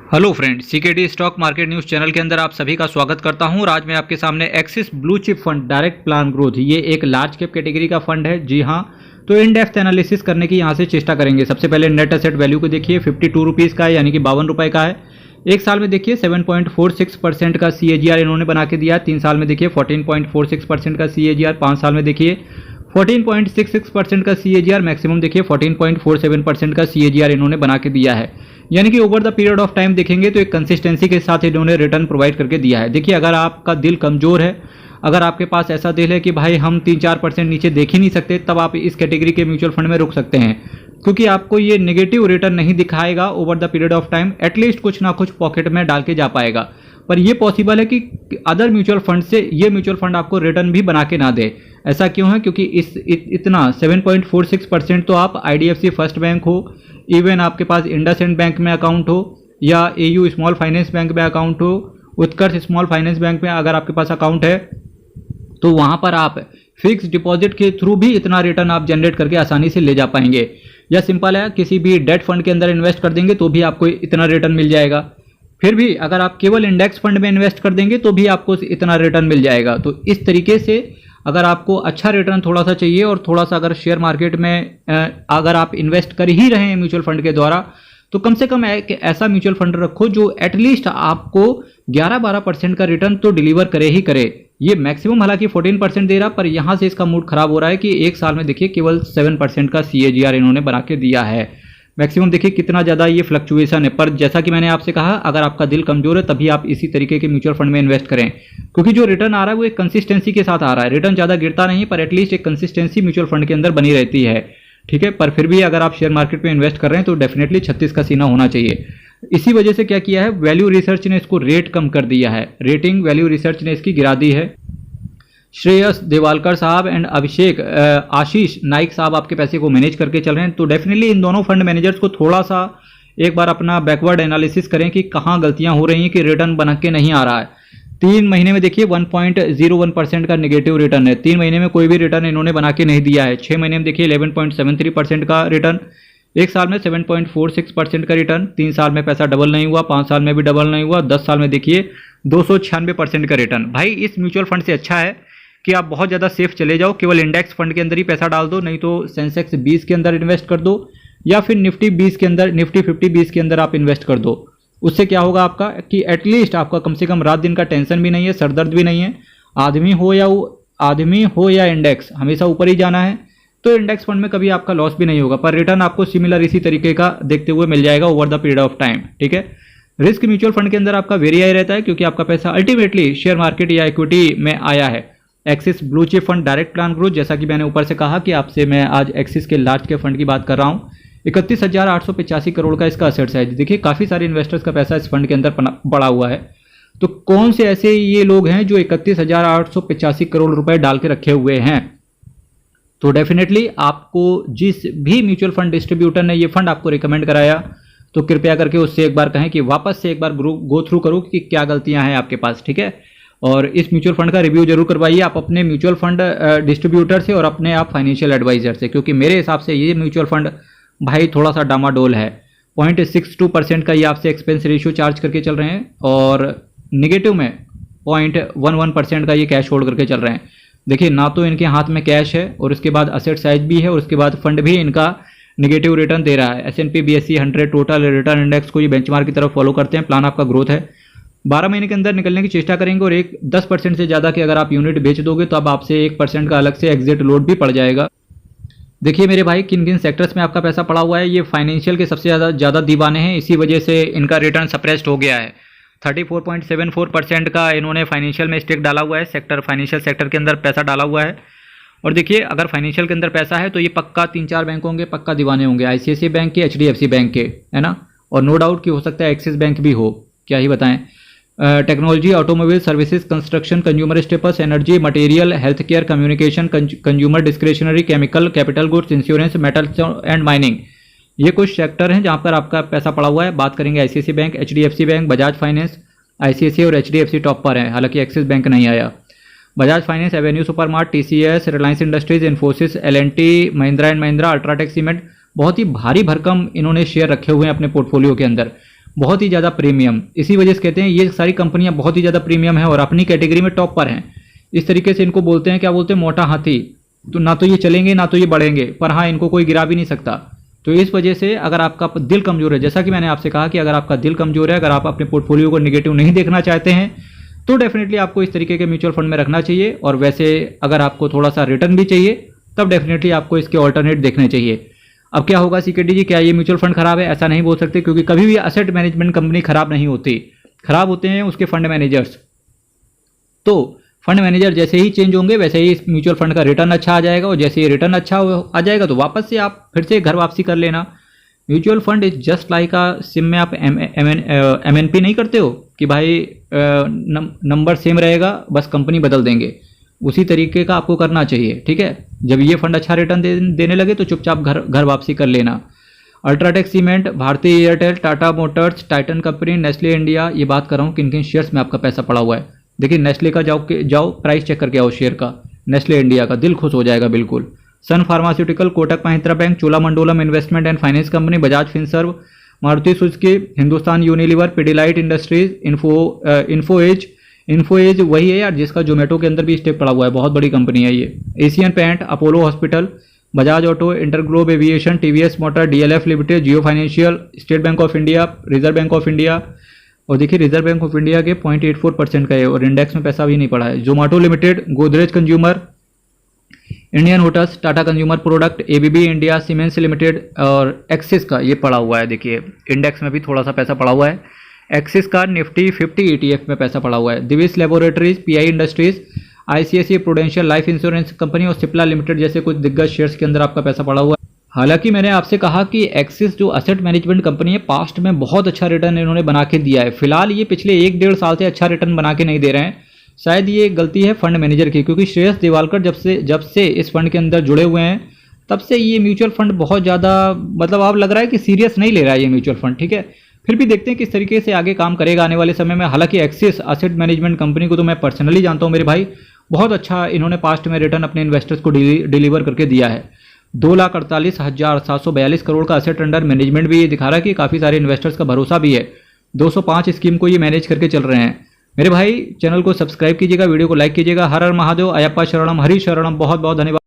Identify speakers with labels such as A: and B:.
A: Hello friend, CKD stock market news channel के अंदर आप सभी का स्वागत करता हूं। और आज मैं आपके सामने axis blue chip fund direct plan growth, ये एक लार्ज कैप कैटेगरी का फंड है। जी हां, तो इन डेप्थ एनालिसिस करने की यहां से चेष्टा करेंगे। सबसे पहले नेट एसेट वैल्यू को देखिए, 52 रुपीज़ का है, यानी कि 52 रुपये का है। एक साल में देखिए 7.46% का CAGR इन्होंने बना के दिया। 3 साल में देखिए 14.46% का CAGR, 5 साल में देखिए 14.66% का CAGR, मैक्सिमम देखिए 14.47% का CAGR इन्होंने बना के दिया है। यानी कि over the period of time देखेंगे तो एक कंसिस्टेंसी के साथ इन्होंने रिटर्न प्रोवाइड करके दिया है। देखिए, अगर आपका दिल कमज़ोर है, अगर आपके पास ऐसा दिल है कि भाई हम 3-4% नीचे देख ही नहीं सकते, तब आप इस कैटेगरी के म्यूचुअल फंड में रुक सकते हैं, क्योंकि आपको ये नेगेटिव रिटर्न नहीं दिखाएगा over the period of time. At least कुछ ना कुछ पॉकेट में डाल के जा पाएगा। पर ये पॉसिबल है कि अदर म्यूचुअल फंड से ये म्यूचुअल फंड आपको रिटर्न भी बना के ना दे। ऐसा क्यों है? क्योंकि इतना 7.46% तो आप IDFC फर्स्ट बैंक हो, इवन आपके पास इंडसइंड बैंक में अकाउंट हो, या AU स्मॉल फाइनेंस बैंक में अकाउंट हो, उत्कर्ष स्मॉल फाइनेंस बैंक में अगर आपके पास अकाउंट है, तो वहाँ पर आप फिक्स डिपॉजिट के थ्रू भी इतना रिटर्न आप जनरेट करके आसानी से ले जा पाएंगे। या सिंपल है, किसी भी डेट फंड के अंदर इन्वेस्ट कर देंगे तो भी आपको इतना रिटर्न मिल जाएगा। फिर भी अगर आप केवल इंडेक्स फंड में इन्वेस्ट कर देंगे तो भी आपको इतना रिटर्न मिल जाएगा। तो इस तरीके से अगर आपको अच्छा रिटर्न थोड़ा सा चाहिए, और थोड़ा सा अगर शेयर मार्केट में अगर आप इन्वेस्ट कर ही रहे हैं म्यूचुअल फंड के द्वारा, तो कम से कम एक ऐसा म्यूचुअल फंड रखो जो एटलीस्ट आपको 11-12% का रिटर्न तो डिलीवर करे ही करे। ये मैक्सिमम हालांकि 14% दे रहा, पर यहाँ से इसका मूड खराब हो रहा है कि एक साल में देखिए केवल 7% का CAGR इन्होंने बना के दिया है। मैक्सिमम देखिए कितना ज़्यादा ये फ्लक्चुएशन है। पर जैसा कि मैंने आपसे कहा, अगर आपका दिल कमजोर है तभी आप इसी तरीके के म्यूचुअल फंड में इन्वेस्ट करें, क्योंकि जो रिटर्न आ रहा है वो एक कंसिस्टेंसी के साथ आ रहा है। रिटर्न ज़्यादा गिरता नहीं, पर एटलीस्ट एक कंसिस्टेंसी म्यूचुअल फंड के अंदर बनी रहती है। ठीक है, पर फिर भी अगर आप शेयर मार्केट में इन्वेस्ट कर रहे हैं तो डेफिनेटली 36 का सीना होना चाहिए। इसी वजह से क्या किया है, वैल्यू रिसर्च ने इसको रेट कम कर दिया है। रेटिंग वैल्यू रिसर्च ने इसकी गिरा दी है। श्रेयस देवालकर साहब एंड आशीष नाइक साहब आपके पैसे को मैनेज करके चल रहे हैं। तो डेफिनेटली इन दोनों फंड मैनेजर्स को थोड़ा सा एक बार अपना बैकवर्ड एनालिसिस करें कि कहाँ गलतियां हो रही हैं कि रिटर्न बना के नहीं आ रहा है। 3 महीने में देखिए 1.01% का नेगेटिव रिटर्न है। 3 महीने में कोई भी रिटर्न इन्होंने बना के नहीं दिया है। 6 महीने में देखिए 11.73% का रिटर्न, एक साल में 7.46% का रिटर्न, 3 साल में पैसा डबल नहीं हुआ, 5 साल में भी डबल नहीं हुआ, 10 साल में देखिए 296% का रिटर्न। भाई, इस म्यूचुअल फंड से अच्छा है कि आप बहुत ज़्यादा सेफ चले जाओ, केवल इंडेक्स फंड के अंदर ही पैसा डाल दो, नहीं तो सेंसेक्स 20 के अंदर इन्वेस्ट कर दो, या फिर निफ्टी 20 के अंदर, निफ्टी 50 20 के अंदर आप इन्वेस्ट कर दो। उससे क्या होगा आपका कि एटलीस्ट आपका कम से कम रात दिन का टेंशन भी नहीं है, सरदर्द भी नहीं है। आदमी हो या इंडेक्स, हमेशा ऊपर ही जाना है, तो इंडेक्स फंड में कभी आपका लॉस भी नहीं होगा। पर रिटर्न आपको सिमिलर इसी तरीके का देखते हुए मिल जाएगा over the period of time. ठीक है, रिस्क म्यूचुअल फंड के अंदर आपका वेरी हाई रहता है, क्योंकि आपका पैसा अल्टीमेटली शेयर मार्केट या इक्विटी में आया है। Axis blue chip fund direct plan growth, जैसा कि मैंने ऊपर से कहा कि आपसे मैं आज एक्सिस के लार्ज के फंड की बात कर रहा हूँ। 31,885 करोड़ का इसका असेट्स है। देखिए, काफ़ी सारे इन्वेस्टर्स का पैसा इस फंड के अंदर पड़ा हुआ है। तो कौन से ऐसे ये लोग हैं जो 31,885 करोड़ रुपए डाल के रखे हुए हैं? तो डेफिनेटली आपको जिस भी म्यूचुअल फंड डिस्ट्रीब्यूटर ने ये फंड आपको रिकमेंड कराया, तो कृपया करके उससे एक बार कहें कि वापस से एक बार गो थ्रू करो कि क्या गलतियां हैं आपके पास। ठीक है, और इस म्यूचुअल फंड का रिव्यू जरूर करवाइए आप अपने म्यूचुअल फंड डिस्ट्रीब्यूटर से और अपने आप फाइनेंशियल एडवाइजर से, क्योंकि मेरे हिसाब से ये म्यूचुअल फंड भाई थोड़ा सा डामाडोल है। 0.62% का ये आपसे एक्सपेंस रेशियो चार्ज करके चल रहे हैं, और निगेटिव में 0.11% का ये कैश होल्ड करके चल रहे हैं। देखिए, ना तो इनके हाथ में कैश है, और उसके बाद असेट साइज भी है, और उसके बाद फंड भी इनका नेगेटिव रिटर्न दे रहा है। S&P BSE 100 total return index को ये बेंचमार्क की तरफ फॉलो करते हैं। प्लान आपका ग्रोथ है, 12 महीने के अंदर निकलने की चेष्टा करेंगे, और 10% से ज़्यादा के अगर आप यूनिट बेच दोगे तो अब आपसे 1% का अलग से एग्जिट लोड भी पड़ जाएगा। देखिए मेरे भाई, किन किन सेक्टर्स में आपका पैसा पड़ा हुआ है। ये फाइनेंशियल के सबसे ज़्यादा दीवाने हैं, इसी वजह से इनका रिटर्न सप्रेस्ड हो गया है। 34.74% का इन्होंने फाइनेंशियल में स्टेक डाला हुआ है, फाइनेंशियल सेक्टर के अंदर पैसा डाला हुआ है। और देखिए, अगर फाइनेंशियल के अंदर पैसा है तो ये पक्का 3-4 बैंक होंगे, पक्का दीवाने होंगे, ICICI बैंक के, HDFC बैंक के, है ना। और नो डाउट कि हो सकता है एक्सिस बैंक भी हो, क्या ही बताएं। Technology, automobile services, construction, consumer staples, energy, material, health care, communication, consumer discretionary, chemical, capital goods, insurance, metals and mining, ये कुछ सेक्टर हैं जहां पर आपका पैसा पड़ा हुआ है। बात करेंगे ICICI bank, HDFC bank, Bajaj finance, ICICI और HDFC टॉप पर है, हालांकि एक्सिस बैंक नहीं आया। Bajaj finance, Avenue supermart, TCS, Reliance industries, Infosys, L&T, Mahindra and Mahindra, UltraTech cement, बहुत ही भारी भरकम इन्होंने शेयर रखे हुए हैं अपने पोर्टफोलियो के अंदर। बहुत ही ज़्यादा प्रीमियम। इसी वजह से कहते हैं ये सारी कंपनियां बहुत ही ज़्यादा प्रीमियम है और अपनी कैटेगरी में टॉप पर हैं। इस तरीके से इनको बोलते हैं, क्या बोलते हैं, मोटा हाथी। तो ना तो ये चलेंगे ना तो ये बढ़ेंगे, पर हाँ इनको कोई गिरा भी नहीं सकता। तो इस वजह से अगर आपका दिल कमज़ोर है, जैसा कि मैंने आपसे कहा कि अगर आपका दिल कमज़ोर है, अगर आप अपने पोर्टफोलियो को निगेटिव नहीं देखना चाहते हैं, तो डेफिनेटली आपको इस तरीके के म्यूचुअल फंड में रखना चाहिए। और वैसे अगर आपको थोड़ा सा रिटर्न भी चाहिए, तब डेफिनेटली आपको इसके ऑल्टरनेट देखने चाहिए। अब क्या होगा सीकेडी जी, क्या ये म्यूचुअल फंड खराब है? ऐसा नहीं बोल सकते, क्योंकि कभी भी असेट मैनेजमेंट कंपनी खराब नहीं होती, खराब होते हैं उसके फंड मैनेजर्स। तो फंड मैनेजर जैसे ही चेंज होंगे वैसे ही इस म्यूचुअल फंड का रिटर्न अच्छा आ जाएगा, और जैसे ही रिटर्न अच्छा आ जाएगा तो वापस से आप फिर से घर वापसी कर लेना। Mutual fund is just like a SIM में आप MNP नहीं करते हो कि भाई नंबर सेम रहेगा, बस कंपनी बदल देंगे। उसी तरीके का आपको करना चाहिए, ठीक है। जब ये फंड अच्छा रिटर्न देने लगे तो चुपचाप घर वापसी कर लेना। अल्ट्राटेक सीमेंट, भारतीय Airtel, Tata Motors, Titan company, Nestle India, ये बात कर रहा हूँ किन किन शेयर्स में आपका पैसा पड़ा हुआ है। देखिए नेस्ले का जाओ प्राइस चेक करके आओ शेयर का, नेस्ले इंडिया का, दिल खुश हो जाएगा बिल्कुल। Sun Pharmaceutical, Kotak Mahindra Bank, Cholamandalam Investment and Finance Company, Bajaj Finserv, Maruti Suzuki, Hindustan Unilever, Pidilite Industries, Info Edge वही है यार जिसका जोमेटो के अंदर भी स्टेक पड़ा हुआ है, बहुत बड़ी कंपनी है ये। Asian paint, Apollo hospital, Bajaj auto, InterGlobe aviation, TVS motor, DLF limited, Jio financial, State Bank of India, Reserve Bank of India. और देखिए रिजर्व बैंक ऑफ इंडिया के 0.84% का है और इंडेक्स में पैसा भी नहीं पड़ा है। Zomato limited, Godrej consumer, Indian hotels, Tata consumer product, ABB India, siemens limited और एक्सिस का ये पड़ा हुआ है। देखिए इंडेक्स में भी थोड़ा सा पैसा पड़ा हुआ है। एक्सिस का निफ्टी 50 ETF में पैसा पड़ा हुआ है। Divis Laboratories, PI Industries, ICICI Prudential Life Insurance Company और सिप्ला लिमिटेड जैसे कुछ दिग्गज शेयर्स के अंदर आपका पैसा पड़ा हुआ है। हालांकि मैंने आपसे कहा कि एक्सिस जो असेट मैनेजमेंट कंपनी है, पास्ट में बहुत अच्छा रिटर्न इन्होंने बना के दिया है। फिलहाल ये पिछले 1-1.5 साल से अच्छा रिटर्न बना के नहीं दे रहे हैं। शायद ये गलती है फंड मैनेजर की, क्योंकि श्रेयस दिवालकर जब से इस फंड के अंदर जुड़े हुए हैं तब से ये म्यूचुअल फंड बहुत ज़्यादा, मतलब आप लग रहा है कि सीरियस नहीं ले रहा है ये म्यूचुअल फंड, ठीक है। फिर भी देखते हैं किस तरीके से आगे काम करेगा आने वाले समय में। हालांकि एक्सिस असेट मैनेजमेंट कंपनी को तो मैं पर्सनली जानता हूँ मेरे भाई, बहुत अच्छा इन्होंने पास्ट में रिटर्न अपने इन्वेस्टर्स को डिलीवर करके दिया है। 2,48,742 करोड़ का असेट अंडर मैनेजमेंट भी ये दिखा रहा है कि काफ़ी सारे इन्वेस्टर्स का भरोसा भी है। 205 स्कीम को ये मैनेज करके चल रहे हैं। मेरे भाई चैनल को सब्सक्राइब कीजिएगा, वीडियो को लाइक कीजिएगा। हर हर महादेव, अयप्पा शरणम, हरि शरणम। बहुत बहुत धन्यवाद।